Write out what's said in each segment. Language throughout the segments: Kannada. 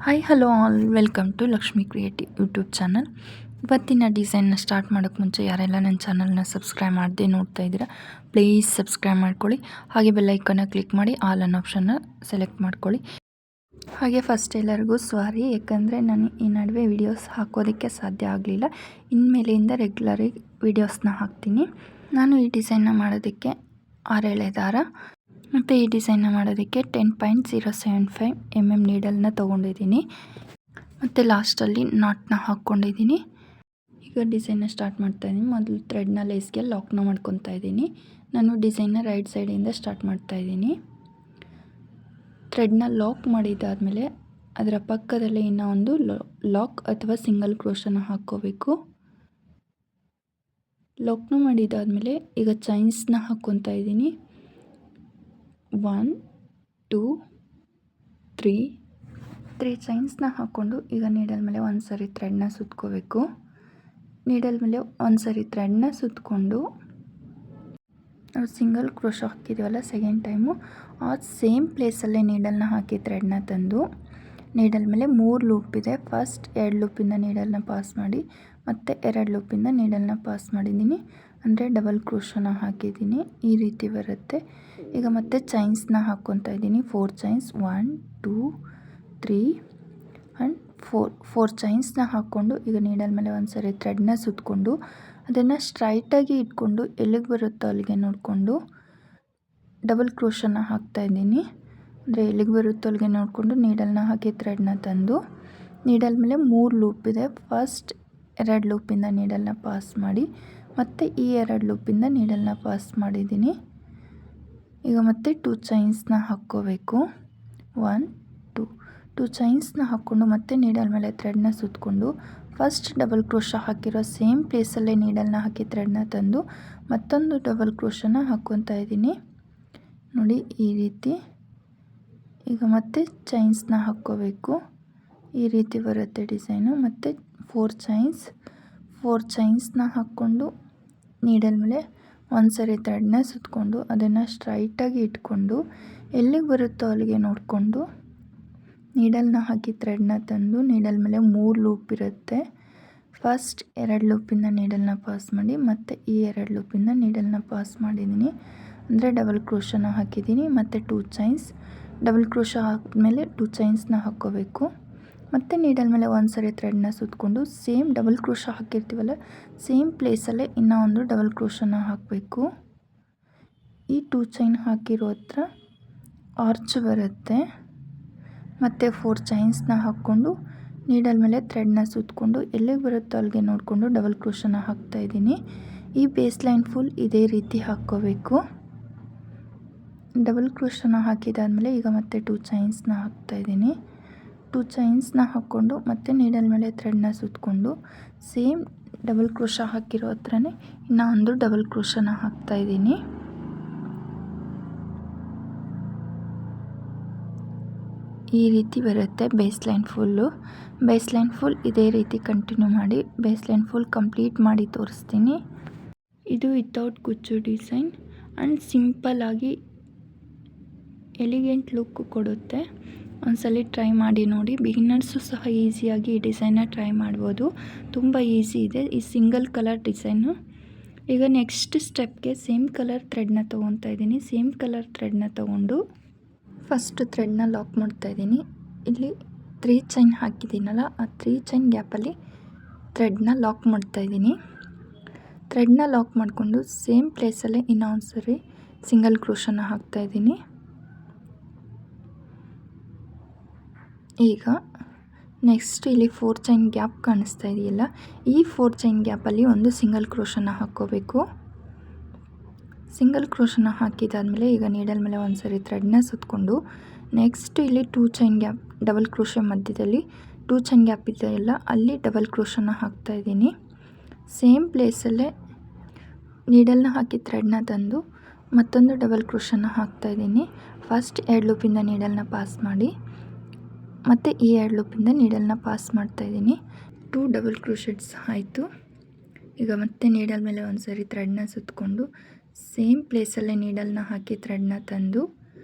Hi hello all welcome to Lakshmi creative YouTube channel. ಇವತ್ತಿನ ಡಿಸೈನ್ನ ಸ್ಟಾರ್ಟ್ ಮಾಡೋಕ್ಕೆ ಮುಂಚೆ ಯಾರೆಲ್ಲ ನನ್ನ ಚಾನಲ್ನ ಸಬ್ಸ್ಕ್ರೈಬ್ ಮಾಡದೆ ನೋಡ್ತಾ ಇದ್ದೀರಾ ಪ್ಲೀಸ್ ಸಬ್ಸ್ಕ್ರೈಬ್ ಮಾಡ್ಕೊಳ್ಳಿ. ಹಾಗೆ ಬೆಲ್ಲೈಕನ್ನ ಕ್ಲಿಕ್ ಮಾಡಿ ಆಲ್ ಅನ್ ಆಪ್ಷನ್ನ ಸೆಲೆಕ್ಟ್ ಮಾಡ್ಕೊಳ್ಳಿ. ಹಾಗೆ ಫಸ್ಟ್ ಎಲ್ಲರಿಗೂ ಸಾರಿ, ಯಾಕಂದರೆ ನಾನು ಈ ನಡುವೆ ವೀಡಿಯೋಸ್ ಹಾಕೋದಕ್ಕೆ ಸಾಧ್ಯ ಆಗಲಿಲ್ಲ. ಇನ್ಮೇಲೆಯಿಂದ ರೆಗ್ಯುಲರಾಗಿ ವೀಡಿಯೋಸ್ನ ಹಾಕ್ತೀನಿ. ನಾನು ಈ ಡಿಸೈನ್ನ ಮಾಡೋದಕ್ಕೆ 6 ಎಳೆ ದಾರ ಮತ್ತು ಈ ಡಿಸೈನ್ನ ಮಾಡೋದಕ್ಕೆ 10.075 mm ನೀಡಲ್ನ ತೊಗೊಂಡಿದ್ದೀನಿ ಮತ್ತು ಲಾಸ್ಟಲ್ಲಿ ನಾಟ್ನ ಹಾಕ್ಕೊಂಡಿದ್ದೀನಿ. ಈಗ ಡಿಸೈನ್ನ ಸ್ಟಾರ್ಟ್ ಮಾಡ್ತಾಯಿದ್ದೀನಿ. ಮೊದಲು ಥ್ರೆಡ್ನ ಲೇಸ್ಗೆ ಲಾಕ್ನ ಮಾಡ್ಕೊತಾ ಇದ್ದೀನಿ. ನಾನು ಡಿಸೈನ್ನ ರೈಟ್ ಸೈಡಿಂದ ಸ್ಟಾರ್ಟ್ ಮಾಡ್ತಾಯಿದ್ದೀನಿ. ಥ್ರೆಡ್ನ ಲಾಕ್ ಮಾಡಿದ್ದಾದಮೇಲೆ ಅದರ ಪಕ್ಕದಲ್ಲೇ ಇನ್ನೂ ಒಂದು ಲಾಕ್ ಅಥವಾ ಸಿಂಗಲ್ ಕ್ರೋಶನ ಹಾಕ್ಕೋಬೇಕು. ಲಾಕ್ನ ಮಾಡಿದ್ದಾದಮೇಲೆ ಈಗ ಚೈನ್ಸ್ನ ಹಾಕ್ಕೊತಾ ಇದ್ದೀನಿ. 1 2 3 ಚೈನ್ಸ್ನ ಹಾಕ್ಕೊಂಡು ಈಗ ನೀಡಲ್ ಮೇಲೆ ಒಂದು ಸರಿ ಥ್ರೆಡ್ನ ಸುತ್ಕೋಬೇಕು. ನೀಡಲ್ ಮೇಲೆ ಒಂದು ಸರಿ ಥ್ರೆಡ್ನ ಸುತ್ತಕೊಂಡು ನಾವು ಸಿಂಗಲ್ ಕ್ರೋಶ ಹಾಕಿದ್ದೀವಲ್ಲ ಸೆಕೆಂಡ್ ಟೈಮು, ಆ ಸೇಮ್ ಪ್ಲೇಸಲ್ಲೇ ನೀಡಲ್ನ ಹಾಕಿ ಥ್ರೆಡ್ನ ತಂದು ನೀಡಲ್ ಮೇಲೆ 3 ಲೂಪ್ ಇದೆ. ಫಸ್ಟ್ 2 ಲೂಪಿಂದ ನೀಡಲ್ನ ಪಾಸ್ ಮಾಡಿ ಮತ್ತು 2 ಲೂಪಿಂದ ನೀಡಲ್ನ ಪಾಸ್ ಮಾಡಿದ್ದೀನಿ, ಅಂದರೆ ಡಬಲ್ ಕ್ರೋಶನ ಹಾಕಿದ್ದೀನಿ. ಈ ರೀತಿ ಬರುತ್ತೆ. ಈಗ ಮತ್ತೆ ಚೈನ್ಸ್ನ ಹಾಕ್ಕೊತಾ ಇದ್ದೀನಿ. 4 ಚೈನ್ಸ್ 1 2 3 ಆ್ಯಂಡ್ 4 ಚೈನ್ಸ್ನ ಹಾಕ್ಕೊಂಡು ಈಗ ನೀಡಲ್ ಮೇಲೆ ಒಂದು ಸರಿ ಥ್ರೆಡ್ನ ಸುತ್ತಕೊಂಡು ಅದನ್ನು ಸ್ಟ್ರೈಟಾಗಿ ಇಟ್ಕೊಂಡು ಎಲ್ಲಿಗೆ ಬರುತ್ತೋ ಅಲ್ಲಿಗೆ ನೋಡಿಕೊಂಡು ಡಬಲ್ ಕ್ರೋಶನ ಹಾಕ್ತಾಯಿದ್ದೀನಿ. ಅಂದರೆ ಎಲ್ಲಿಗೆ ಬರುತ್ತೋ ಅಲ್ಲಿಗೆ ನೋಡಿಕೊಂಡು ನೀಡಲ್ನ ಹಾಕಿ ಥ್ರೆಡ್ನ ತಂದು ನೀಡಲ್ ಮೇಲೆ 3 ಲೂಪ್ ಇದೆ. ಫಸ್ಟ್ 2 ಲೂಪಿಂದ ನೀಡಲ್ನ ಪಾಸ್ ಮಾಡಿ ಮತ್ತು ಈ 2 ಲೂಪಿಂದ ನೀಡಲ್ನ ಪಾಸ್ ಮಾಡಿದ್ದೀನಿ. ಈಗ ಮತ್ತೆ 2 ಚೈನ್ಸ್ನ ಹಾಕ್ಕೋಬೇಕು. 1 2 ಚೈನ್ಸ್ನ ಹಾಕ್ಕೊಂಡು ಮತ್ತೆ ನೀಡಲ್ ಮೇಲೆ ಥ್ರೆಡ್ನ ಸುತ್ತಕೊಂಡು ಫಸ್ಟ್ ಡಬಲ್ ಕ್ರೋಶ ಹಾಕಿರೋ ಸೇಮ್ ಪ್ಲೇಸಲ್ಲೇ ನೀಡಲ್ನ ಹಾಕಿ ಥ್ರೆಡ್ನ ತಂದು ಮತ್ತೊಂದು ಡಬಲ್ ಕ್ರೋಶನ ಹಾಕ್ಕೊತಾ ಇದ್ದೀನಿ. ನೋಡಿ ಈ ರೀತಿ. ಈಗ ಮತ್ತೆ ಚೈನ್ಸ್ನ ಹಾಕ್ಕೋಬೇಕು. ಈ ರೀತಿ ಬರುತ್ತೆ ಡಿಸೈನು. ಮತ್ತು 4 ಚೈನ್ಸ್ನ ಹಾಕ್ಕೊಂಡು ನೀಡಲ್ ಮೇಲೆ ಒಂದು ಸರಿ ಥ್ರೆಡ್ನ ಸುತ್ತಕೊಂಡು ಅದನ್ನು ಸ್ಟ್ರೈಟಾಗಿ ಇಟ್ಕೊಂಡು ಎಲ್ಲಿಗೆ ಬರುತ್ತೋ ಅಲ್ಲಿಗೆ ನೋಡಿಕೊಂಡು ನೀಡಲ್ನ ಹಾಕಿ ಥ್ರೆಡ್ನ ತಂದು ನೀಡಲ್ ಮೇಲೆ 3 ಲೂಪ್ ಇರುತ್ತೆ. ಫಸ್ಟ್ 2 ಲೂಪಿಂದ ನೀಡಲ್ನ ಪಾಸ್ ಮಾಡಿ ಮತ್ತು ಈ 2 ಲೂಪಿಂದ ನೀಡಲ್ನ ಪಾಸ್ ಮಾಡಿದ್ದೀನಿ, ಅಂದರೆ ಡಬಲ್ ಕ್ರೋಶನ ಹಾಕಿದ್ದೀನಿ. ಮತ್ತು 2 ಚೈನ್ಸ್ ಡಬಲ್ ಕ್ರೋಶ ಹಾಕಿದ್ಮೇಲೆ 2 ಚೈನ್ಸ್ನ ಹಾಕ್ಕೋಬೇಕು. ಮತ್ತು ನೀಡಲ್ ಮೇಲೆ ಒಂದು ಸರಿ ಥ್ರೆಡ್ನ ಸುತ್ತಕೊಂಡು ಸೇಮ್ ಡಬಲ್ ಕ್ರೋಶ ಹಾಕಿರ್ತೀವಲ್ಲ ಸೇಮ್ ಪ್ಲೇಸಲ್ಲೇ ಇನ್ನೂ ಒಂದು ಡಬಲ್ ಕ್ರೋಶನ ಹಾಕಬೇಕು. ಈ 2 ಚೈನ್ ಹಾಕಿರೋ ಹತ್ರ ಆರ್ಚ್ ಬರುತ್ತೆ. ಮತ್ತು 4 ಚೈನ್ಸ್ನ ಹಾಕ್ಕೊಂಡು ನೀಡಲ್ ಮೇಲೆ ಥ್ರೆಡ್ನ ಸುತ್ತಕೊಂಡು ಎಲ್ಲಿಗೆ ಬರುತ್ತೋ ಅಲ್ಲಿಗೆ ನೋಡಿಕೊಂಡು ಡಬಲ್ ಕ್ರೋಶನ ಹಾಕ್ತಾಯಿದ್ದೀನಿ. ಈ ಬೇಸ್ ಲೈನ್ ಫುಲ್ ಇದೇ ರೀತಿ ಹಾಕ್ಕೋಬೇಕು. ಡಬಲ್ ಕ್ರೋಶನ ಹಾಕಿದಾದಮೇಲೆ ಈಗ ಮತ್ತೆ 2 ಚೈನ್ಸ್ನ ಹಾಕ್ತಾಯಿದ್ದೀನಿ. 2 ಚೈನ್ಸ್ನ ಹಾಕ್ಕೊಂಡು ಮತ್ತೆ ನೀಡಲ್ ಮೇಲೆ ಥ್ರೆಡ್ನ ಸುತ್ತಕೊಂಡು ಸೇಮ್ ಡಬಲ್ ಕ್ರೋಶ ಹಾಕಿರೋ ಹತ್ರನೇ ಇನ್ನೂ ಒಂದು ಡಬಲ್ ಕ್ರೋಶನ ಹಾಕ್ತಾಯಿದ್ದೀನಿ. ಈ ರೀತಿ ಬರುತ್ತೆ base line full. Base line full ಇದೇ ರೀತಿ ಕಂಟಿನ್ಯೂ ಮಾಡಿ ಬೇಸ್ ಲೈನ್ ಫುಲ್ ಕಂಪ್ಲೀಟ್ ಮಾಡಿ ತೋರಿಸ್ತೀನಿ. ಇದು ವಿತೌಟ್ ಕುಚ್ಚು ಡಿಸೈನ್ ಆ್ಯಂಡ್ ಸಿಂಪಲ್ಲಾಗಿ ಎಲಿಗೆಂಟ್ ಲುಕ್ ಕೊಡುತ್ತೆ. ಒಂದ್ಸಲಿ ಟ್ರೈ ಮಾಡಿ ನೋಡಿ. ಬಿಗಿನರ್ಸು ಸಹ ಈಸಿಯಾಗಿ ಈ ಡಿಸೈನ್ನ ಟ್ರೈ ಮಾಡ್ಬೋದು. ತುಂಬ ಈಸಿ ಇದೆ ಈ ಸಿಂಗಲ್ ಕಲರ್ ಡಿಸೈನು. ಈಗ ನೆಕ್ಸ್ಟ್ ಸ್ಟೆಪ್ಗೆ ಸೇಮ್ ಕಲರ್ ಥ್ರೆಡ್ನ ತೊಗೊತಾ ಇದ್ದೀನಿ. ಸೇಮ್ ಕಲರ್ ಥ್ರೆಡ್ನ ತೊಗೊಂಡು ಫಸ್ಟ್ ಥ್ರೆಡ್ನ ಲಾಕ್ ಮಾಡ್ತಾಯಿದ್ದೀನಿ. ಇಲ್ಲಿ 3 ಚೈನ್ ಹಾಕಿದ್ದೀನಲ್ಲ ಆ 3 ಚೈನ್ ಗ್ಯಾಪಲ್ಲಿ ಥ್ರೆಡ್ನ ಲಾಕ್ ಮಾಡ್ತಾಯಿದ್ದೀನಿ. ಥ್ರೆಡ್ನ ಲಾಕ್ ಮಾಡಿಕೊಂಡು ಸೇಮ್ ಪ್ಲೇಸಲ್ಲೇ ಇನ್ನೂ ಒಂದು ಸರಿ ಸಿಂಗಲ್ ಕ್ರೋಶನ ಹಾಕ್ತಾಯಿದ್ದೀನಿ. ಈಗ ನೆಕ್ಸ್ಟ್ ಇಲ್ಲಿ 4 ಚೈನ್ ಗ್ಯಾಪ್ ಕಾಣಿಸ್ತಾ ಇದೆಯಲ್ಲ, ಈ 4 ಚೈನ್ ಗ್ಯಾಪಲ್ಲಿ ಒಂದು ಸಿಂಗಲ್ ಕ್ರೋಶನ ಹಾಕ್ಕೋಬೇಕು. ಸಿಂಗಲ್ ಕ್ರೋಶನ ಹಾಕಿದಾದಮೇಲೆ ಈಗ ನೀಡಲ್ ಮೇಲೆ ಒಂದು ಸರಿ ಥ್ರೆಡ್ನ ಸುತ್ತಕೊಂಡು ನೆಕ್ಸ್ಟ್ ಇಲ್ಲಿ 2 ಚೈನ್ ಗ್ಯಾಪ್ ಡಬಲ್ ಕ್ರೋಶ ಮಧ್ಯದಲ್ಲಿ 2 ಚೈನ್ ಗ್ಯಾಪ್ ಇದೆಯಲ್ಲ ಅಲ್ಲಿ ಡಬಲ್ ಕ್ರೋಶನ ಹಾಕ್ತಾಯಿದ್ದೀನಿ. ಸೇಮ್ ಪ್ಲೇಸಲ್ಲೇ ನೀಡಲ್ನ ಹಾಕಿ ಥ್ರೆಡ್ನ ತಂದು ಮತ್ತೊಂದು ಡಬಲ್ ಕ್ರೋಶನ ಹಾಕ್ತಾಯಿದ್ದೀನಿ. ಫಸ್ಟ್ 2 ಲೂಪಿಂದ ನೀಡಲ್ನ ಪಾಸ್ ಮಾಡಿ ಮತ್ತು ಈ 2 ಲೂಪಿಂದ ನೀಡಲ್ನ ಪಾಸ್ ಮಾಡ್ತಾಯಿದ್ದೀನಿ. 2 ಡಬಲ್ ಕ್ರೋಶೆಟ್ಸ್ ಆಯಿತು. ಈಗ ಮತ್ತೆ ನೀಡಲ್ ಮೇಲೆ ಒಂದು ಸರಿ ಥ್ರೆಡ್ನ ಸುತ್ತಕೊಂಡು ಸೇಮ್ ಪ್ಲೇಸಲ್ಲೇ ನೀಡಲ್ನ ಹಾಕಿ ಥ್ರೆಡ್ನ ತಂದು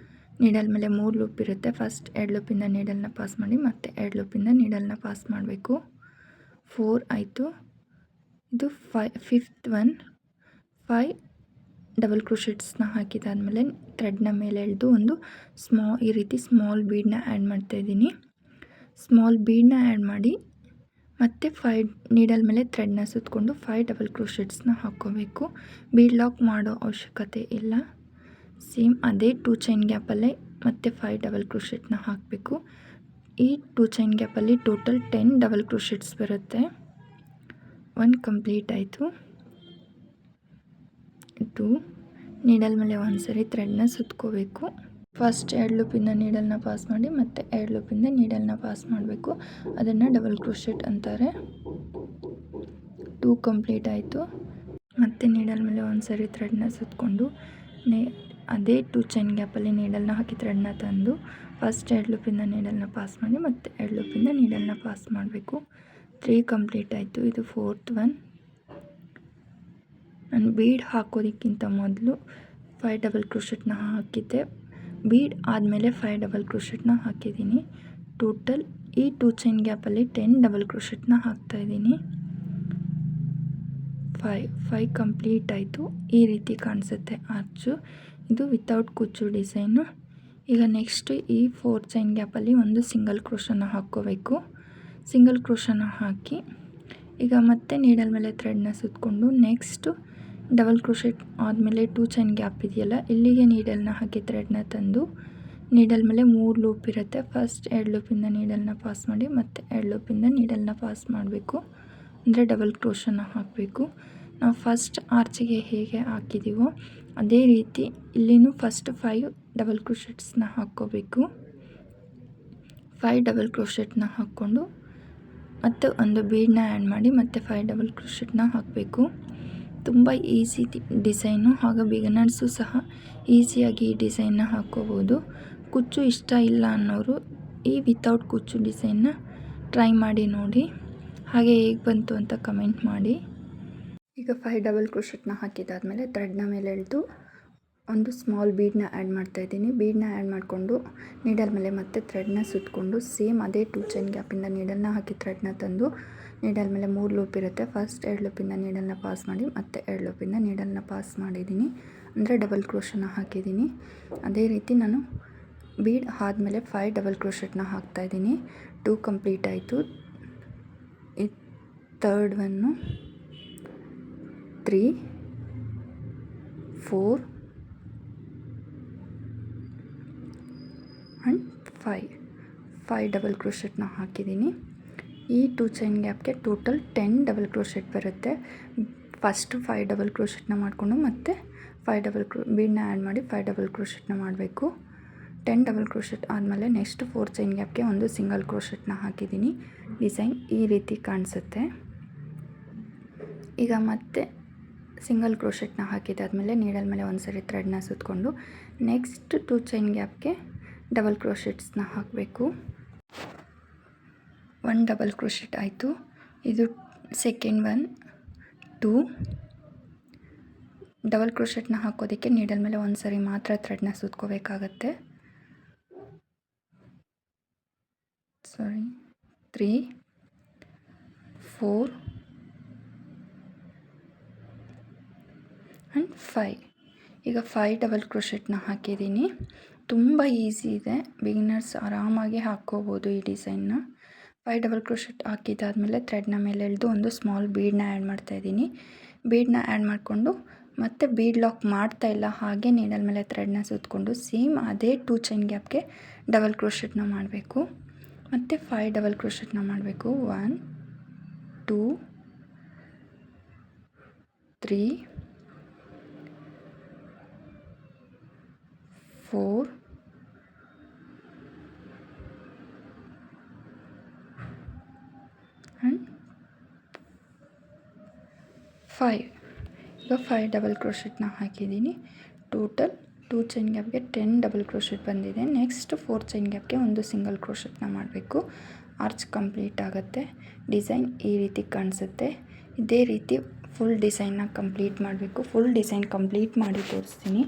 ನೀಡಲ್ ಮೇಲೆ 3 ಲೂಪ್ ಇರುತ್ತೆ. ಫಸ್ಟ್ 2 ಲೂಪಿಂದ ನೀಡಲ್ನ ಪಾಸ್ ಮಾಡಿ ಮತ್ತೆ 2 ಲೂಪಿಂದ ನೀಡಲ್ನ ಪಾಸ್ ಮಾಡಬೇಕು. 4 ಆಯಿತು. ಇದು ಫಿಫ್ತ್ ಒನ್ 5 ಡಬಲ್ ಕ್ರೋಶೆಟ್ಸ್ನ ಹಾಕಿದಾದಮೇಲೆ ಥ್ರೆಡ್ನ ಮೇಲೆ ಎಳೆದು ಒಂದು ಈ ರೀತಿ ಸ್ಮಾಲ್ ಬೀಡನ್ನ ಆ್ಯಡ್ ಮಾಡ್ತಾಯಿದ್ದೀನಿ. ಸ್ಮಾಲ್ ಬೀಡನ್ನ ಆ್ಯಡ್ ಮಾಡಿ ಮತ್ತು 5 ನೀಡಲ್ ಮೇಲೆ ಥ್ರೆಡ್ನ ಸುತ್ತಕೊಂಡು 5 ಡಬಲ್ ಕ್ರೋಶೆಟ್ಸ್ನ ಹಾಕ್ಕೋಬೇಕು. ಬೀಡ್ ಲಾಕ್ ಮಾಡೋ ಅವಶ್ಯಕತೆ ಇಲ್ಲ. ಸೇಮ್ ಅದೇ 2 ಚೈನ್ ಗ್ಯಾಪಲ್ಲೇ ಮತ್ತೆ 5 ಡಬಲ್ ಕ್ರೋಶೆಟ್ನ ಹಾಕಬೇಕು. ಈ 2 ಚೈನ್ ಗ್ಯಾಪಲ್ಲಿ ಟೋಟಲ್ 10 ಡಬಲ್ ಕ್ರೋಶೆಟ್ಸ್ ಬರುತ್ತೆ. 1 ಕಂಪ್ಲೀಟ್ ಆಯಿತು. 2 ನೀಡಲ್ ಮೇಲೆ ಒಂದು ಸರಿ ಥ್ರೆಡ್ನ ಸುತ್ಕೋಬೇಕು. ಫಸ್ಟ್ 2 ಲೂಪಿಂದ ನೀಡಲ್ನ ಪಾಸ್ ಮಾಡಿ ಮತ್ತೆ 2 ಲೂಪಿಂದ ನೀಡಲ್ನ ಪಾಸ್ ಮಾಡಬೇಕು. ಅದನ್ನು ಡಬಲ್ ಕ್ರೋಶೆಟ್ ಅಂತಾರೆ. 2 ಕಂಪ್ಲೀಟ್ ಆಯಿತು. ಮತ್ತೆ ನೀಡಲ್ ಮೇಲೆ ಒಂದು ಸರಿ ಥ್ರೆಡ್ನ ಸುತ್ತಕೊಂಡು ಅದೇ 2 ಚೈನ್ ಗ್ಯಾಪಲ್ಲಿ ನೀಡಲ್ನ ಹಾಕಿ ಥ್ರೆಡ್ನ ತಂದು ಫಸ್ಟ್ 2 ಲೂಪಿಂದ ನೀಡಲ್ನ ಪಾಸ್ ಮಾಡಿ ಮತ್ತೆ 2 ಲೂಪಿಂದ ನೀಡಲ್ನ ಪಾಸ್ ಮಾಡಬೇಕು. 3 ಕಂಪ್ಲೀಟ್ ಆಯಿತು. ಇದು 4th ಒನ್. ನಾನು ಬೀಡ್ ಹಾಕೋದಕ್ಕಿಂತ ಮೊದಲು 5 ಡಬಲ್ ಕ್ರೋಶೆಟ್ನ ಹಾಕಿದ್ದೆ. ಬೀಡ್ ಆದಮೇಲೆ 5 ಡಬಲ್ ಕ್ರೋಶೆಟ್ನ ಹಾಕಿದ್ದೀನಿ. ಟೋಟಲ್ ಈ 2 ಚೈನ್ ಗ್ಯಾಪಲ್ಲಿ 10 ಡಬಲ್ ಕ್ರೋಶೆಟ್ನ ಹಾಕ್ತಾಯಿದ್ದೀನಿ. 5 ಕಂಪ್ಲೀಟ್ ಆಯಿತು. ಈ ರೀತಿ ಕಾಣಿಸುತ್ತೆ ಆರ್ಚು. ಇದು ವಿತೌಟ್ ಕುಚ್ಚು ಡಿಸೈನು. ಈಗ ನೆಕ್ಸ್ಟ್ ಈ 4 ಚೈನ್ ಗ್ಯಾಪಲ್ಲಿ ಒಂದು ಸಿಂಗಲ್ ಕ್ರೋಶನ ಹಾಕ್ಕೋಬೇಕು. ಸಿಂಗಲ್ ಕ್ರೋಶನ ಹಾಕಿ ಈಗ ಮತ್ತೆ ನೀಡಲ್ ಮೇಲೆ ಥ್ರೆಡ್ನ ಸುತ್ತಕೊಂಡು ನೆಕ್ಸ್ಟು ಡಬಲ್ ಕ್ರೋಶೆಟ್ ಆದಮೇಲೆ 2 ಚೈನ್ ಗ್ಯಾಪ್ ಇದೆಯಲ್ಲ, ಇಲ್ಲಿಗೆ ನೀಡಲ್ನ ಹಾಕಿ ಥ್ರೆಡ್ನ ತಂದು ನೀಡಲ್ ಮೇಲೆ 3 ಲೂಪ್ ಇರುತ್ತೆ. ಫಸ್ಟ್ 2 ಲೂಪಿಂದ ನೀಡಲ್ನ ಪಾಸ್ ಮಾಡಿ ಮತ್ತೆ 2 ಲೂಪಿಂದ ನೀಡಲ್ನ ಪಾಸ್ ಮಾಡಬೇಕು. ಅಂದರೆ ಡಬಲ್ ಕ್ರೋಶನ ಹಾಕಬೇಕು. ನಾವು ಫಸ್ಟ್ ಆರ್ಚಿಗೆ ಹೇಗೆ ಹಾಕಿದ್ದೀವೋ ಅದೇ ರೀತಿ ಇಲ್ಲಿನೂ ಫಸ್ಟ್ 5 ಡಬಲ್ ಕ್ರೋಶೆಟ್ಸ್ನ ಹಾಕ್ಕೋಬೇಕು. 5 ಡಬಲ್ ಕ್ರೋಶೆಟ್ನ ಹಾಕ್ಕೊಂಡು ಮತ್ತು ಒಂದು ಬೀಡನ್ನ ಆ್ಯಡ್ ಮಾಡಿ ಮತ್ತೆ 5 ಡಬಲ್ ಕ್ರೋಶೆಟ್ನ ಹಾಕಬೇಕು. ತುಂಬ ಈಸಿ ಡಿಸೈನು. ಹಾಗೂ ಬಿಗಿನರ್ಸು ಸಹ ಈಸಿಯಾಗಿ ಈ ಡಿಸೈನ್ನ ಹಾಕ್ಕೋಬೋದು. ಕುಚ್ಚು ಇಷ್ಟ ಇಲ್ಲ ಅನ್ನೋರು ಈ ವಿತೌಟ್ ಕುಚ್ಚು ಡಿಸೈನ್ನ ಟ್ರೈ ಮಾಡಿ ನೋಡಿ. ಹಾಗೆ ಹೇಗೆ ಬಂತು ಅಂತ ಕಮೆಂಟ್ ಮಾಡಿ. ಈಗ 5 ಡಬಲ್ ಕ್ರೋಶೆಟ್ನ ಹಾಕಿದಾದಮೇಲೆ ಥ್ರೆಡ್ನ ಮೇಲೆ ಎಳೆದು ಒಂದು ಸ್ಮಾಲ್ ಬೀಡನ್ನ ಆ್ಯಡ್ ಮಾಡ್ತಾಯಿದ್ದೀನಿ. ಬೀಡನ್ನ ಆ್ಯಡ್ ಮಾಡಿಕೊಂಡು ನೀಡಲ್ ಮೇಲೆ ಮತ್ತೆ ಥ್ರೆಡ್ನ ಸುತ್ತಕೊಂಡು ಸೇಮ್ ಅದೇ 2 ಚೈನ್ ಗ್ಯಾಪಿಂದ ನೀಡಲ್ನ ಹಾಕಿ ಥ್ರೆಡ್ನ ತಂದು ನೀಡಲ್ ಮೇಲೆ 3 ಲೂಪ್ ಇರುತ್ತೆ. ಫಸ್ಟ್ 2 ಲೂಪಿಂದ ನೀಡಲ್ನ ಪಾಸ್ ಮಾಡಿ ಮತ್ತೆ 2 ಲೂಪಿಂದ ನೀಡಲ್ನ ಪಾಸ್ ಮಾಡಿದ್ದೀನಿ. ಅಂದರೆ ಡಬಲ್ ಕ್ರೋಶನ ಹಾಕಿದ್ದೀನಿ. ಅದೇ ರೀತಿ ನಾನು ಬೀಡ್ ಆದಮೇಲೆ 5 ಡಬಲ್ ಕ್ರೋಶೆಟ್ನ ಹಾಕ್ತಾಯಿದ್ದೀನಿ. 2 ಕಂಪ್ಲೀಟ್ ಆಯಿತು. ಈ ಥರ್ಡ್ ಒನ್ನು 3 4 ಆ್ಯಂಡ್ 5 ಡಬಲ್ ಕ್ರೋಶೆಟ್ನ ಹಾಕಿದ್ದೀನಿ. ಈ 2 ಚೈನ್ ಗ್ಯಾಪ್ಗೆ ಟೋಟಲ್ 10 ಡಬಲ್ ಕ್ರೋಶೆಟ್ ಬರುತ್ತೆ. ಫಸ್ಟ್ 5 ಡಬಲ್ ಕ್ರೋಶೆಟ್ನ ಮಾಡಿಕೊಂಡು ಮತ್ತೆ 5 ಬೀಡನ್ನ ಆ್ಯಡ್ ಮಾಡಿ 5 ಡಬಲ್ ಕ್ರೋಶೆಟ್ನ ಮಾಡಬೇಕು. 10 ಡಬಲ್ ಕ್ರೋಶೆಟ್ ಆದಮೇಲೆ ನೆಕ್ಸ್ಟ್ 4 ಚೈನ್ ಗ್ಯಾಪ್ಗೆ ಒಂದು ಸಿಂಗಲ್ ಕ್ರೋಶೆಟ್ನ ಹಾಕಿದ್ದೀನಿ. ಡಿಸೈನ್ ಈ ರೀತಿ ಕಾಣಿಸುತ್ತೆ. ಈಗ ಮತ್ತೆ ಸಿಂಗಲ್ ಕ್ರೋಶೆಟ್ನ ಹಾಕಿದಾದಮೇಲೆ ನೀಡಲ್ ಮೇಲೆ ಒಂದು ಸರಿ ಥ್ರೆಡ್ನ ಸುತ್ತಕೊಂಡು ನೆಕ್ಸ್ಟ್ 2 ಚೈನ್ ಗ್ಯಾಪ್ಗೆ ಡಬಲ್ ಕ್ರೋಶೆಟ್ಸ್ನ ಹಾಕಬೇಕು. 1 ಡಬಲ್ ಕ್ರೋಶೆಟ್ ಆಯಿತು. ಇದು ಸೆಕೆಂಡ್ ಒನ್. 2 ಡಬಲ್ ಕ್ರೋಶೆಟ್ನ ಹಾಕೋದಕ್ಕೆ ನೀಡಲ್ ಮೇಲೆ ಒಂದು ಸರಿ ಮಾತ್ರ ಥ್ರೆಡ್ನ ಸುತ್ಕೋಬೇಕಾಗತ್ತೆ. 3 4 ಆ್ಯಂಡ್ 5. ಈಗ 5 ಡಬಲ್ ಕ್ರೋಶೆಟ್ನ ಹಾಕಿದ್ದೀನಿ. ತುಂಬ ಈಸಿ ಇದೆ. ಬಿಗಿನರ್ಸ್ ಆರಾಮಾಗಿ ಹಾಕ್ಕೋಬೋದು ಈ ಡಿಸೈನ್ನ. 5 ಡಬಲ್ ಕ್ರೋಶೆಟ್ ಹಾಕಿದಾದಮೇಲೆ ಥ್ರೆಡ್ನ ಮೇಲೆ ಎಳೆದು ಒಂದು ಸ್ಮಾಲ್ ಬೀಡನ್ನ ಆ್ಯಡ್ ಮಾಡ್ತಾಯಿದ್ದೀನಿ. ಬೀಡನ್ನ ಆ್ಯಡ್ ಮಾಡಿಕೊಂಡು ಮತ್ತೆ ಬೀಡ್ ಲಾಕ್ ಮಾಡ್ತಾಯಿಲ್ಲ, ಹಾಗೆ ನೀಡಲ್ ಮೇಲೆ ಥ್ರೆಡ್ನ ಸುತ್ತಕೊಂಡು ಸೇಮ್ ಅದೇ 2 ಚೈನ್ ಗ್ಯಾಪ್ಗೆ ಡಬಲ್ ಕ್ರೋಶೆಟ್ನ ಮಾಡಬೇಕು. ಮತ್ತು 5 ಡಬಲ್ ಕ್ರೋಶೆಟ್ನ ಮಾಡಬೇಕು. 1 2 3 4 ಆ್ಯಂಡ್ 5. ಈಗ 5 ಡಬಲ್ ಕ್ರೋಶೆಟ್ನ ಹಾಕಿದ್ದೀನಿ. ಟೋಟಲ್ 2 ಚೈನ್ ಗ್ಯಾಪ್ಗೆ 10 ಡಬಲ್ ಕ್ರೋಶೆಟ್ ಬಂದಿದೆ. ನೆಕ್ಸ್ಟ್ 4 ಚೈನ್ ಗ್ಯಾಪ್ಗೆ ಒಂದು ಸಿಂಗಲ್ ಕ್ರೋಶೆಟ್ನ ಮಾಡಬೇಕು. ಆರ್ಚ್ ಕಂಪ್ಲೀಟ್ ಆಗುತ್ತೆ. ಡಿಸೈನ್ ಈ ರೀತಿ ಕಾಣಿಸುತ್ತೆ. ಇದೇ ರೀತಿ ಫುಲ್ ಡಿಸೈನ್ನ ಕಂಪ್ಲೀಟ್ ಮಾಡಬೇಕು. ಫುಲ್ ಡಿಸೈನ್ ಕಂಪ್ಲೀಟ್ ಮಾಡಿ ತೋರಿಸ್ತೀನಿ.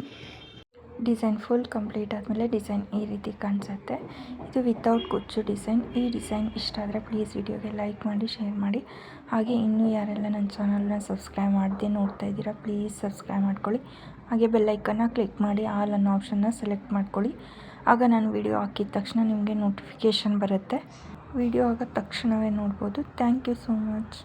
ಡಿಸೈನ್ ಫುಲ್ ಕಂಪ್ಲೀಟ್ ಆದಮೇಲೆ ಡಿಸೈನ್ ಈ ರೀತಿ ಕಾಣಿಸುತ್ತೆ. ಇದು ವಿತೌಟ್ ಕುಚ್ಚು ಡಿಸೈನ್. ಈ ಡಿಸೈನ್ ಇಷ್ಟ ಆದರೆ ಪ್ಲೀಸ್ ವಿಡಿಯೋಗೆ ಲೈಕ್ ಮಾಡಿ, ಶೇರ್ ಮಾಡಿ. ಹಾಗೆ ಇನ್ನೂ ಯಾರೆಲ್ಲ ನನ್ನ ಚಾನಲ್ನ ಸಬ್ಸ್ಕ್ರೈಬ್ ಮಾಡದೆ ನೋಡ್ತಾ ಇದ್ದೀರಾ ಪ್ಲೀಸ್ ಸಬ್ಸ್ಕ್ರೈಬ್ ಮಾಡ್ಕೊಳ್ಳಿ. ಹಾಗೆ ಬೆಲ್ಲೈಕನ್ನ ಕ್ಲಿಕ್ ಮಾಡಿ ಆಲ್ ಅನ್ನೋ ಆಪ್ಷನ್ನ ಸೆಲೆಕ್ಟ್ ಮಾಡ್ಕೊಳ್ಳಿ. ಆಗ ನಾನು ವಿಡಿಯೋ ಹಾಕಿದ ತಕ್ಷಣ ನಿಮಗೆ ನೋಟಿಫಿಕೇಷನ್ ಬರುತ್ತೆ. ವಿಡಿಯೋ ಆಗ ತಕ್ಷಣವೇ ನೋಡ್ಬೋದು. Thank you so much.